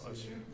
Bless you.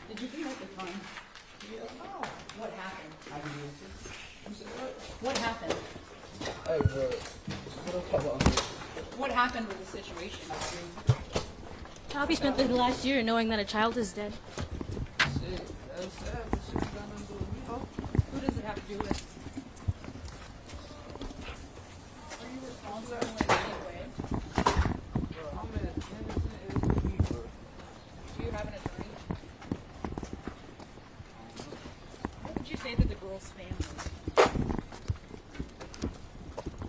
Did you bring up the time? Yeah. What happened? You said what? What happened? Hey, what else about What happened with the situation? How have you spent the last year knowing that a child is dead? shit? That's sad, but shit got nothing to do with me, though. Who does it have to do with? Are you responsible in any way? Bro, I'm as innocent as can be, bro. Do you have an attorney? What would you say to the girl's family?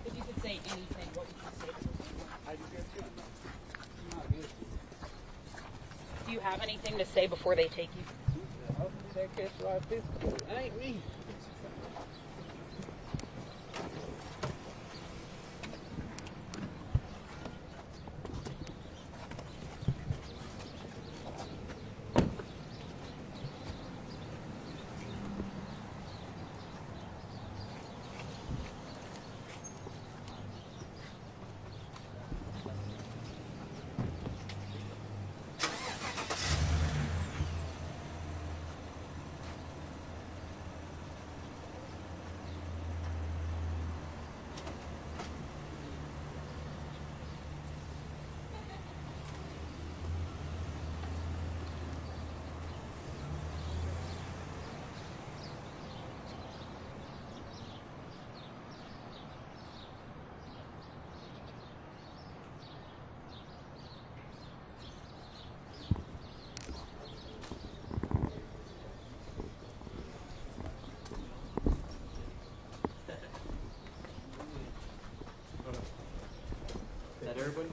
If you could say anything, what would you say to the family? I do get you. I'm not good. Do you have anything to say before they take you? Yeah, hopefully that catch ride physical. That ain't me. everybody.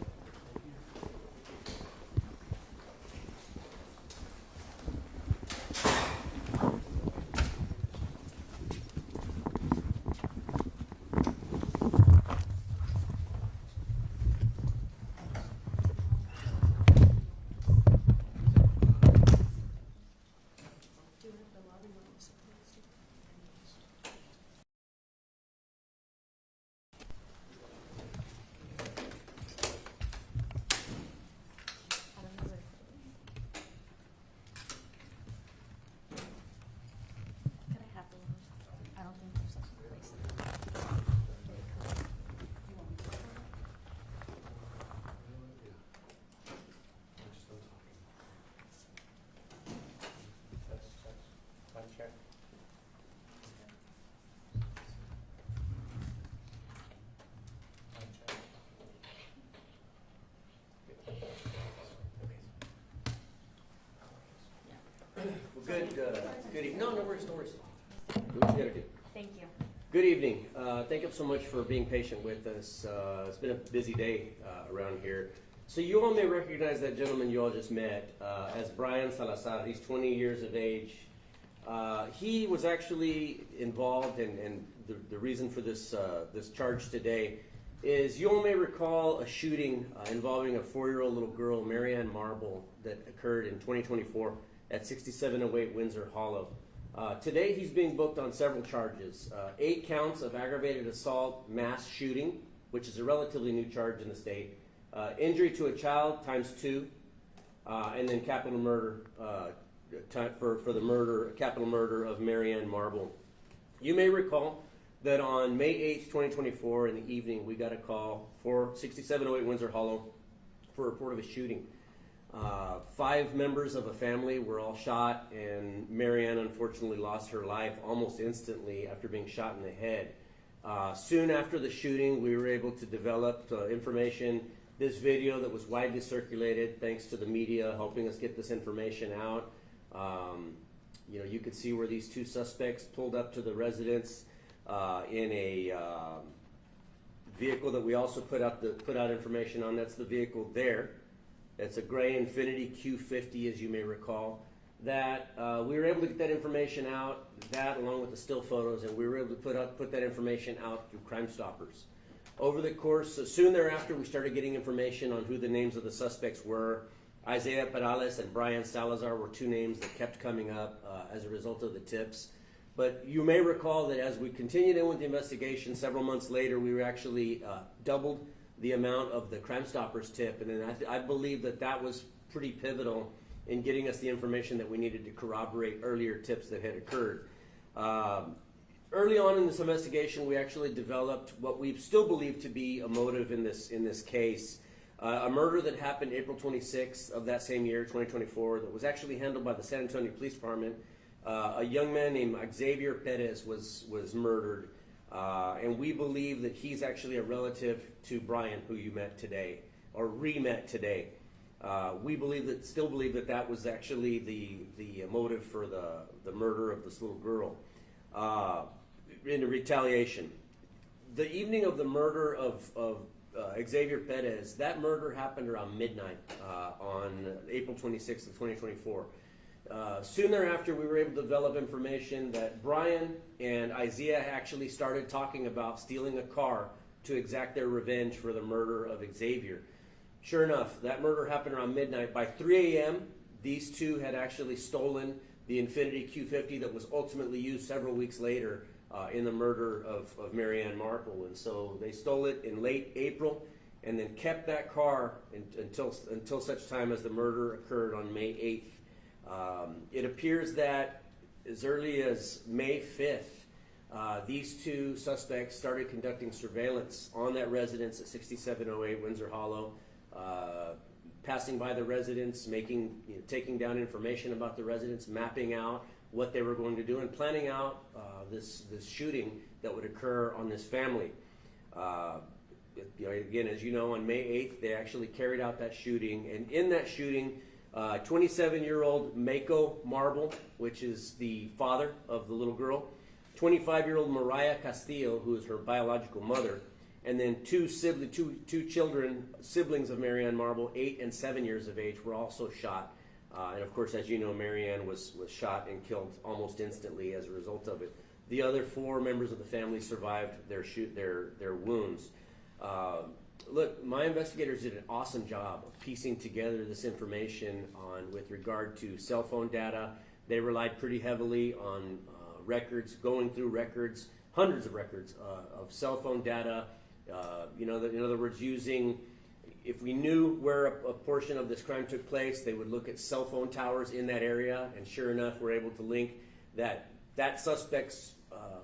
Good evening. No worries, no worries. Do what you gotta do. Thank you. Good evening. Thank you so much for being patient with us. It's been a busy day around here. So you all may recognize that gentleman you all just met as Brian Salazar. He's 20 years of age. He was actually involved, and the reason for this charge today is you all may recall a shooting involving a 4-year-old little girl, Marianne Marble, that occurred in 2024 at 6708 Windsor Hollow. Today he's being booked on several charges. 8 counts of aggravated assault, mass shooting, which is a relatively new charge in the state, injury to a child ×2, and then capital murder for the capital murder of Marianne Marble. You may recall that on May 8th, 2024 in the evening, we got a call for 6708 Windsor Hollow for a report of a shooting. 5 members of a family were all shot, and Marianne unfortunately lost her life almost instantly after being shot in the head. Soon after the shooting, we were able to develop information, this video that was widely circulated thanks to the media helping us get this information out. You could see where these 2 suspects pulled up to the residence in a vehicle that we also put out information on. That's the vehicle there. It's a gray Infiniti Q50, as you may recall. That we were able to get that information out, that along with the still photos, and we were able to put that information out through Crime Stoppers. Over the course, soon thereafter, we started getting information on who the names of the suspects were. Isaiah Perales and Brian Salazar were 2 names that kept coming up as a result of the tips. But you may recall that as we continued in with the investigation, several months later, we were actually doubled the amount of the Crime Stoppers tip, and then I believe that was pretty pivotal in getting us the information that we needed to corroborate earlier tips that had occurred. Early on in this investigation, we actually developed what we still believe to be a motive in this case, a murder that happened April 26th of that same year, 2024, that was actually handled by the San Antonio Police Department. A young man named Xavier Perez was murdered. And we believe that he's actually a relative to Brian, who you met today, or re-met today. We still believe that was actually the motive for the murder of this little girl in retaliation. The evening of the murder of Xavier Perez, that murder happened around midnight on April 26th of 2024. Soon thereafter, we were able to develop information that Brian and Isaiah actually started talking about stealing a car to exact their revenge for the murder of Xavier. Sure enough, that murder happened around midnight. By 3 a.m., these 2 had actually stolen the Infiniti Q50 that was ultimately used several weeks later in the murder of Marianne Marble. And so they stole it in late April and then kept that car until such time as the murder occurred on May 8th. It appears that as early as May 5th, these 2 suspects started conducting surveillance on that residence at 6708 Windsor Hollow, passing by the residence, taking down information about the residence, mapping out what they were going to do, and planning out this shooting that would occur on this family. Again, as you know, on May 8th, they actually carried out that shooting, and in that shooting, 27-year-old Mako Marble, which is the father of the little girl, 25-year-old Mariah Castillo, who is her biological mother, And then two children, siblings of Marianne Marble, 8 and 7 years of age, were also shot. And of course, as you know, Marianne was shot and killed almost instantly as a result of it. The other 4 members of the family survived their wounds. Look, my investigators did an awesome job of piecing together this information with regard to cell phone data. They relied pretty heavily on records, going through records, hundreds of records of cell phone data. In other words, if we knew where a portion of this crime took place, they would look at cell phone towers in that area, and sure enough, we're able to link that suspect's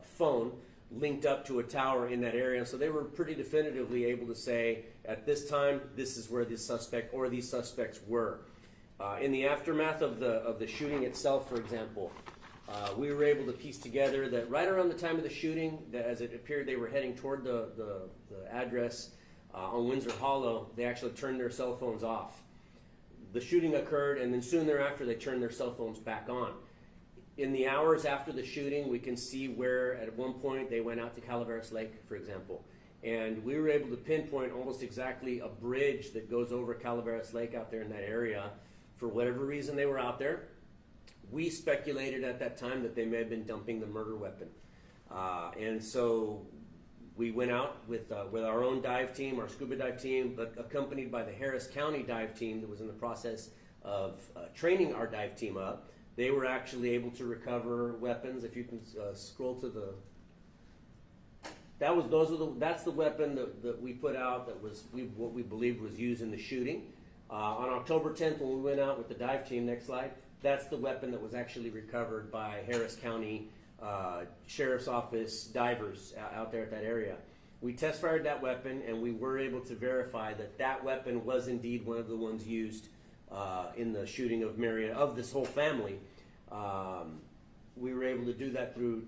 phone linked up to a tower in that area. So they were pretty definitively able to say, at this time, this is where this suspect or these suspects were. In the aftermath of the shooting itself, for example, we were able to piece together that right around the time of the shooting, that as it appeared they were heading toward the address on Windsor Hollow, they actually turned their cell phones off. The shooting occurred, and then soon thereafter they turned their cell phones back on. In the hours after the shooting, we can see where at one point they went out to Calaveras Lake, for example. And we were able to pinpoint almost exactly a bridge that goes over Calaveras Lake out there in that area. For whatever reason they were out there, we speculated at that time that they may have been dumping the murder weapon. And so we went out with our own dive team, our scuba dive team, but accompanied by the Harris County dive team that was in the process of training our dive team up. They were actually able to recover weapons. If you can scroll to that's the weapon that we put out that was what we believed was used in the shooting. On October 10th, when we went out with the dive team, next slide, that's the weapon that was actually recovered by Harris County Sheriff's Office divers out there at that area. We test fired that weapon, and we were able to verify that weapon was indeed one of the ones used in the shooting of Marianne, of this whole family. We were able to do that through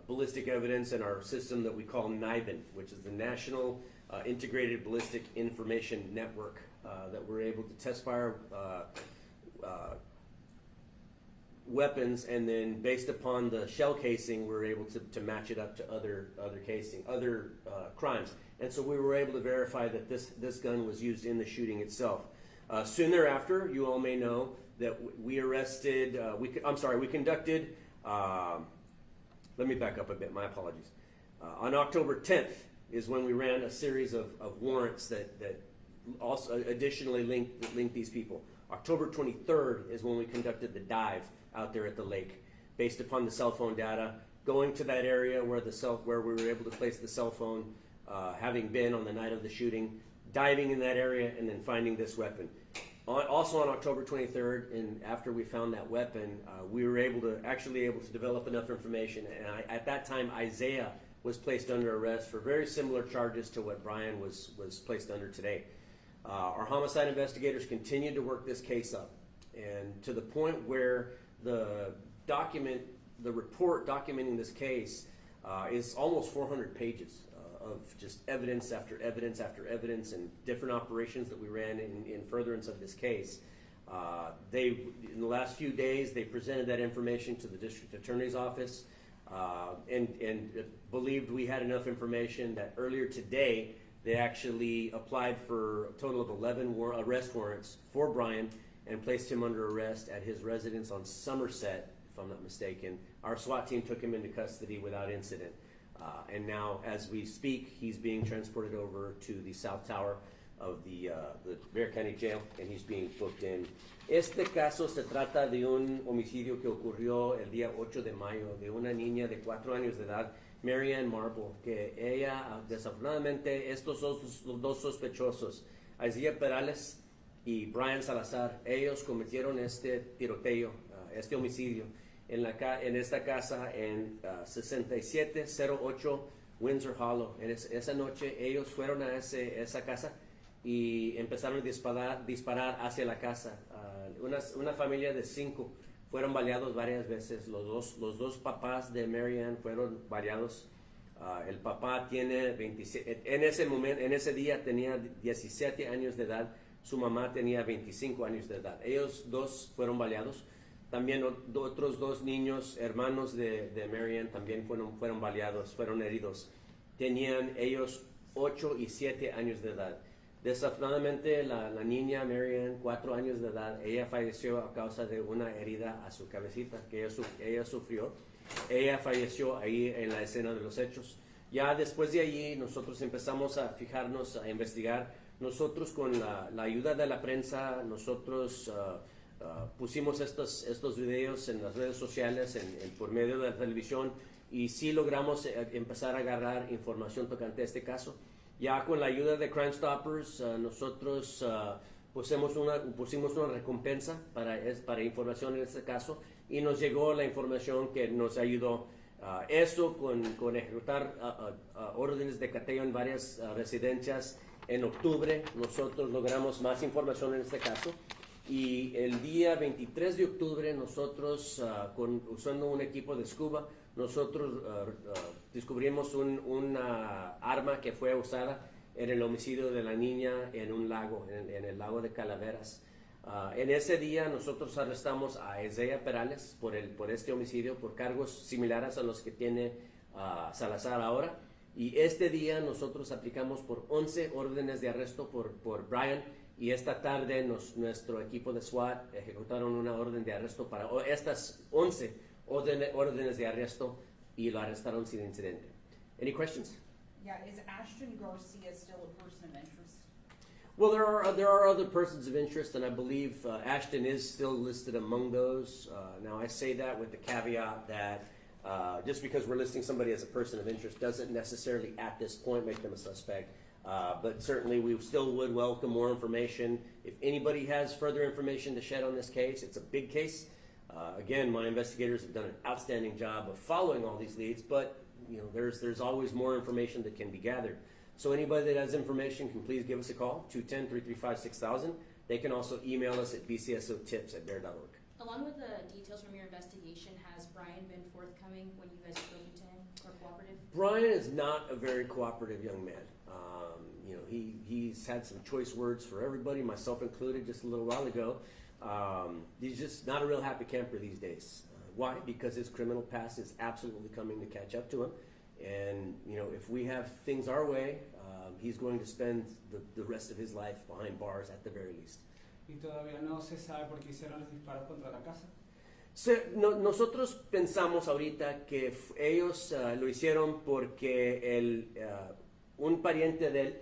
ballistic evidence and our system that we call NIBIN, which is the National Integrated Ballistic Information Network, that we're able to test fire weapons, and then based upon the shell casing, we're able to match it up to other crimes. And so we were able to verify that this gun was used in the shooting itself. Soon thereafter, you all may know that we conducted, let me back up a bit, my apologies. On October 10th is when we ran a series of warrants that also additionally linked these people. October 23rd is when we conducted the dive out there at the lake, based upon the cell phone data, going to that area where we were able to place the cell phone, having been on the night of the shooting, diving in that area, and then finding this weapon. Also on October 23rd, and after we found that weapon, we were able to develop enough information. And at that time, Isaiah was placed under arrest for very similar charges to what Brian was placed under today. Our homicide investigators continued to work this case up, and to the point where the report documenting this case is almost 400 pages of just evidence after evidence after evidence and different operations that we ran in furtherance of this case. In the last few days, they presented that information to the district attorney's office and believed we had enough information that earlier today they actually applied for a total of 11 arrest warrants for Brian and placed him under arrest at his residence on Somerset, if I'm not mistaken. Our SWAT team took him into custody without incident. And now, as we speak, he's being transported over to the South Tower of the Bexar County Jail, and he's being booked in. Este caso se trata de un homicidio que ocurrió el día 8 de mayo de una niña de 4 años de edad, Marianne Marble, que ella, desafortunadamente, estos dos sospechosos, Isaiah Perales y Brian Salazar, ellos cometieron este tiroteo, este homicidio, en esta casa en 6708 Windsor Hollow. Esa noche ellos fueron a esa casa y empezaron a disparar hacia la casa. Una familia de 5 fueron baleados varias veces. Los dos papás de Marianne fueron baleados. El papá tiene 27, en ese día tenía 17 años de edad. Su mamá tenía 25 años de edad. Ellos dos fueron baleados. También otros 2 niños, hermanos de Marianne, también fueron baleados, fueron heridos. Tenían ellos 8 y 7 años de edad. Desafortunadamente, la niña Marianne, 4 años de edad, ella falleció a causa de una herida a su cabecita que ella sufrió. Ella falleció ahí en la escena de los hechos. Ya después de allí, nosotros empezamos a fijarnos, a investigar. Nosotros, con la ayuda de la prensa, nosotros pusimos estos videos en las redes sociales, por medio de la televisión, y sí logramos empezar a agarrar información tocante a este caso. Ya con la ayuda de Crime Stoppers, nosotros pusimos una recompensa para información en este caso, y nos llegó la información que nos ayudó. Eso con ejecutar órdenes de cateo en varias residencias. En octubre nosotros logramos más información en este caso, y el día 23 de octubre nosotros, usando un equipo de scuba, nosotros descubrimos una arma que fue usada en el homicidio de la niña en un lago, en el lago de Calaveras. En ese día nosotros arrestamos a Isaiah Perales por este homicidio, por cargos similares a los que tiene Salazar ahora. Y este día nosotros aplicamos por 11 órdenes de arresto por Brian, y esta tarde nuestro equipo de SWAT ejecutaron una orden de arresto para estas 11 órdenes de arresto, y lo arrestaron sin incidente. Any questions? Yeah, is Ashton Garcia still a person of interest? Well, there are other persons of interest, and I believe Ashton is still listed among those. Now, I say that with the caveat that just because we're listing somebody as a person of interest doesn't necessarily at this point make them a suspect. But certainly we still would welcome more information. If anybody has further information to shed on this case, it's a big case. Again, my investigators have done an outstanding job of following all these leads, but there's always more information that can be gathered. So anybody that has information can please give us a call, 210-335-6000. They can also email us at bcsotips@bear.org. Along with the details from your investigation, has Brian been forthcoming when you guys have spoken to him, or cooperative? Brian is not a very cooperative young man. He's had some choice words for everybody, myself included, just a little while ago. He's just not a real happy camper these days. Why? Because his criminal past is absolutely coming to catch up to him. And, if we have things our way, he's going to spend the rest of his life behind bars at the very least. ¿Y todavía no se sabe por qué hicieron los disparos contra la casa? Nosotros pensamos ahorita que ellos lo hicieron porque un pariente de él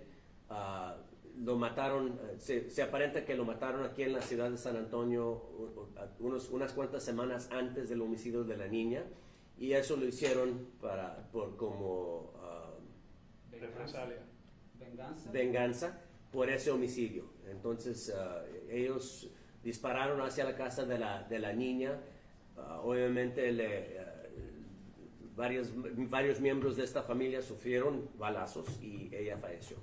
lo mataron, se aparenta que lo mataron aquí en la ciudad de San Antonio unas cuantas semanas antes del homicidio de la niña, y eso lo hicieron como venganza por ese homicidio. Entonces ellos dispararon hacia la casa de la niña. Obviamente varios miembros de esta familia sufrieron balazos y ella falleció.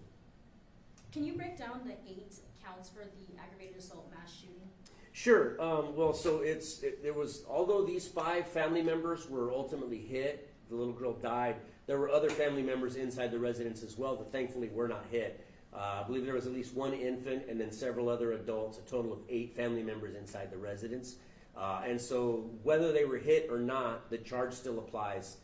Can you break down the 8 counts for the aggravated assault mass shooting? Sure. There was, although these 5 family members were ultimately hit, the little girl died, there were other family members inside the residence as well that thankfully were not hit. I believe there was at least 1 infant and then several other adults, a total of 8 family members inside the residence. And so whether they were hit or not, the charge still applies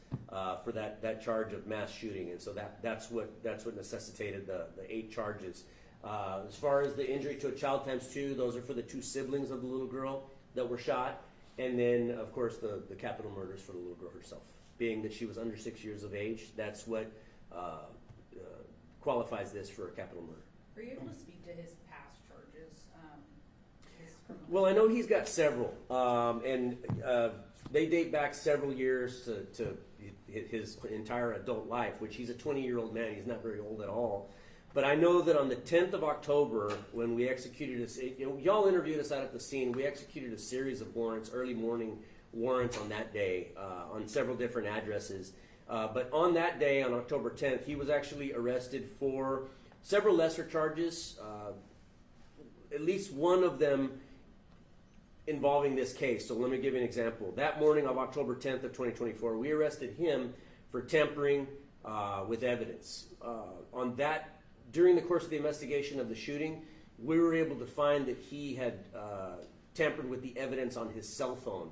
for that charge of mass shooting. And so that's what necessitated the 8 charges. As far as the injury to a child ×2, those are for the 2 siblings of the little girl that were shot. And then, of course, the capital murders for the little girl herself. Being that she was under 6 years of age, that's what qualifies this for a capital murder. Are you able to speak to his past charges? Well, I know he's got several, and they date back several years to his entire adult life, which he's a 20-year-old man. He's not very old at all. But I know that on the 10th of October, when we executed y'all interviewed us out at the scene, we executed a series of warrants, early morning warrants on that day, on several different addresses. But on that day, on October 10th, he was actually arrested for several lesser charges, at least one of them involving this case. So let me give you an example. That morning of October 10th of 2024, we arrested him for tampering with evidence. During the course of the investigation of the shooting, we were able to find that he had tampered with the evidence on his cell phone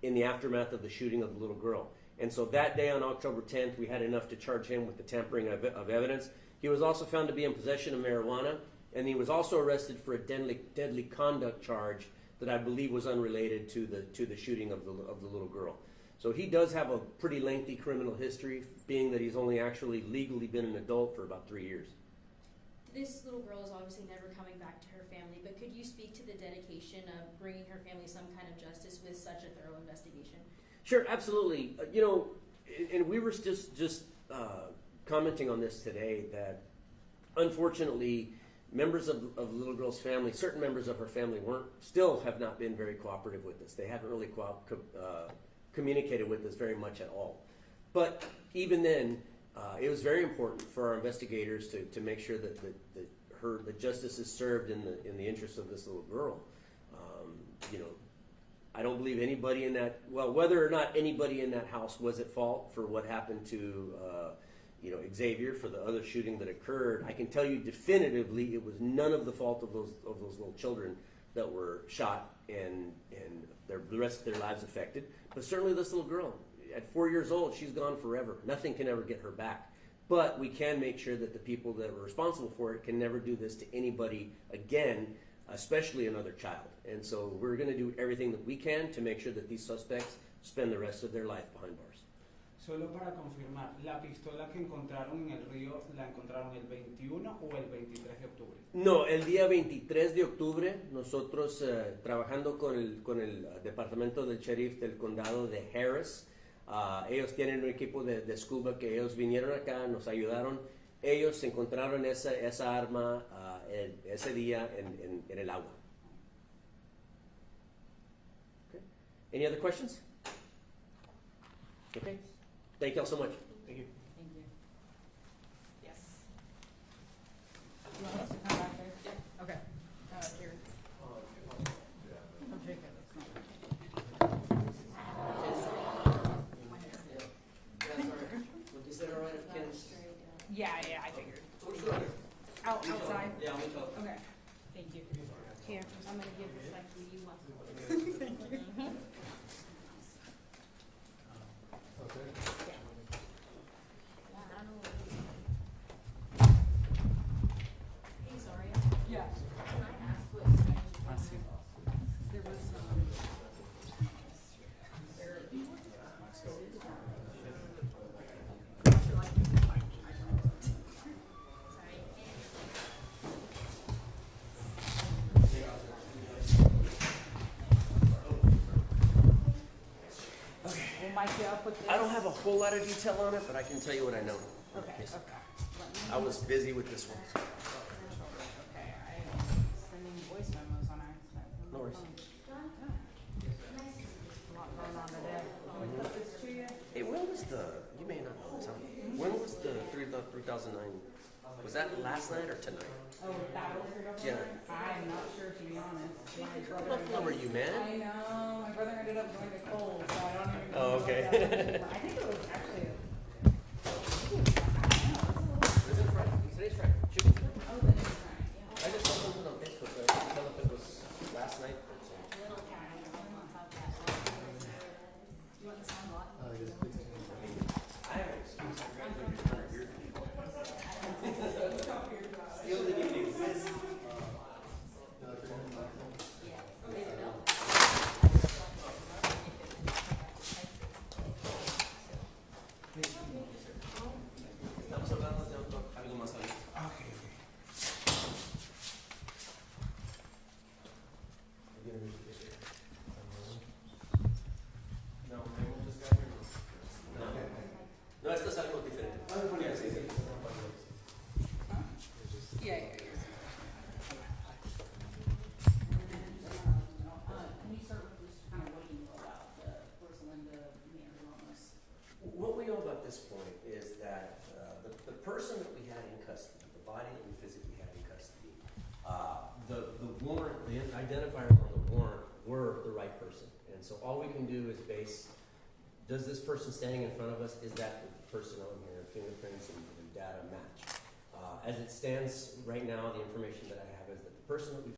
in the aftermath of the shooting of the little girl. And so that day on October 10th, we had enough to charge him with the tampering of evidence. He He was also found to be in possession of marijuana, and he was also arrested for a deadly conduct charge that I believe was unrelated to the shooting of the little girl. So he does have a pretty lengthy criminal history, being that he's only actually legally been an adult for about 3 years. This little girl is obviously never coming back to her family, but could you speak to the dedication of bringing her family some kind of justice with such a thorough investigation? Sure, absolutely. And we were just commenting on this today that unfortunately members of the little girl's family, certain members of her family still have not been very cooperative with us. They haven't really communicated with us very much at all. But even then, it was very important for our investigators to make sure that the justice is served in the interest of this little girl. I don't believe anybody in that, whether or not anybody in that house was at fault for what happened to Xavier, for the other shooting that occurred, I can tell you definitively it was none of the fault of those little children that were shot and the rest of their lives affected. But certainly this little girl, at 4 years old, she's gone forever. Nothing can ever get her back. But we can make sure that the people that were responsible for it can never do this to anybody again, especially another child. And so we're going to do everything that we can to make sure that these suspects spend the rest of their life behind bars. Solo para confirmar, ¿la pistola que encontraron en el río la encontraron el 21 o el 23 de octubre? No, el día 23 de octubre, nosotros trabajando con el departamento del sheriff del condado de Harris, ellos tienen un equipo de scuba que ellos vinieron acá, nos ayudaron. Ellos encontraron esa arma ese día en el agua. Okay. Any other questions? Okay. Thank you all so much. Thank you. Thank you. Yes. You want us to come back there? Yeah. Okay. Here. Oh, Jacob, it's not. Is that all right if Ken's... Yeah, I figured. Outside? Yeah, I'll talk. Okay. Thank you. Here, I'm gonna give this back to you. Thank you. Hey, Zaria, Yeah. can I ask what There was, we'll mic you up with this. I don't have a whole lot of detail on it, but I can tell you what I know. Okay, Yes. okay. I was busy with this one. Okay, I am sending voice memos on accident. No worries. A lot going on today. Can we put this to you? Hey, when was you may not know this, huh? When was the 3009? Was that last night or tonight? Oh, that was your government? Yeah. I'm not sure, to be honest. My brother What number are you, man? I know. My brother ended up going to Kohl's, so I don't even know. Oh, okay. what that was. I think it was actually Is it Friday? Today's Friday. Should be Friday. oh, then it's right. Yeah. I just saw something on Facebook, but I couldn't tell if it was last night or something. little cat on top of that? You want the sound block? I have an excuse. I graduated 100 years ago. Still didn't even exist. Estamos hablando de algo más alto. Okay. No, no, esto es algo diferente. Sí, sí. Yeah. Can you start with just kind of what you know about where's Linda Ramos? What we know about this point is that the person that we had in custody, the body that we physically had in custody, the warrant, the identifiers on the warrant were the right person. And so all we can do is base, does this person standing in front of us, is that the person on here, fingerprints and data match? As it stands right now, the information that I have is that the person that we